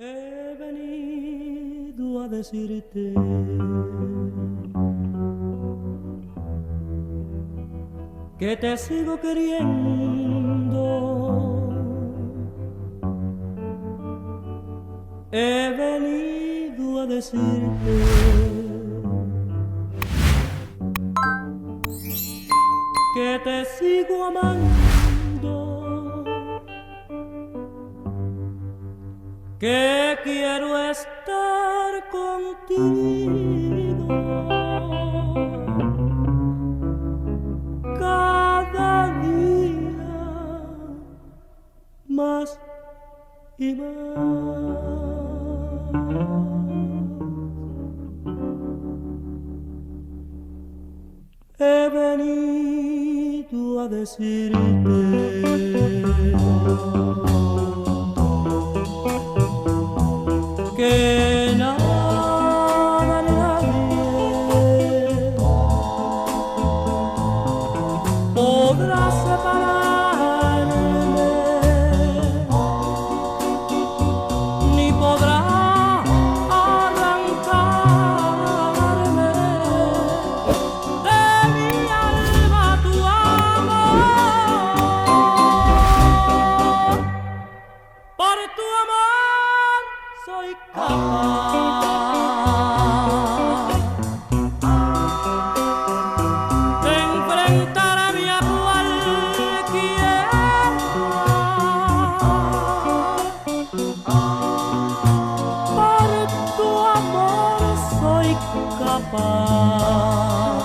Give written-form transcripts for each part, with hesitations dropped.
He venido a decirte que te sigo queriendo. He venido a decirte que te sigo amando, que quiero estar contigo cada día más y más. He venido a decirte que nada ni nadie podrá separarme, ni podrá arrancarme de mi alma tu amor. Por tu amor soy capaz de enfrentarme a cualquiera. Por tu amor soy capaz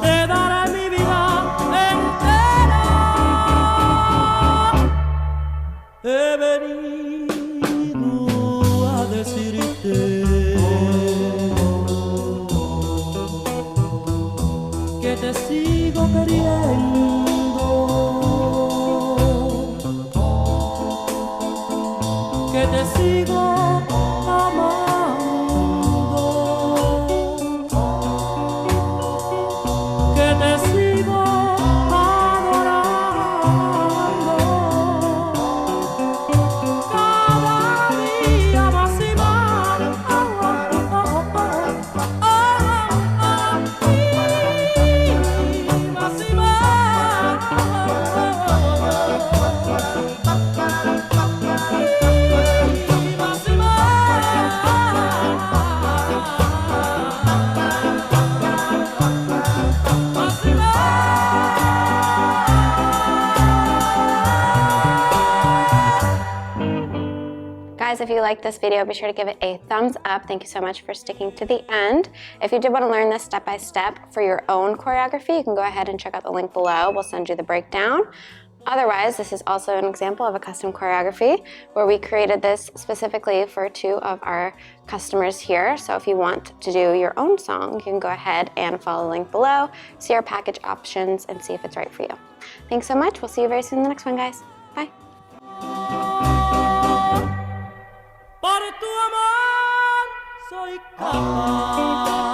de dar mi vida entera. He venido a decirte que te sigo queriendo, que te sigo amando, que te sigo adorando cada día más y más. Más y más. Más y Guys, if you liked this video, be sure to give it a thumbs up. Thank you so much for sticking to the end. If you did want to learn this step by step for your own choreography, you can go ahead and check out the link below. We'll send you the breakdown. Otherwise, this is also an example of a custom choreography where we created this specifically for 2 of our customers here. So if you want to do your own song, you can go ahead and follow the link below, see our package options, and see if it's right for you. Thanks so much. We'll see you very soon in the next one, guys. Bye. por tu amor soy capaz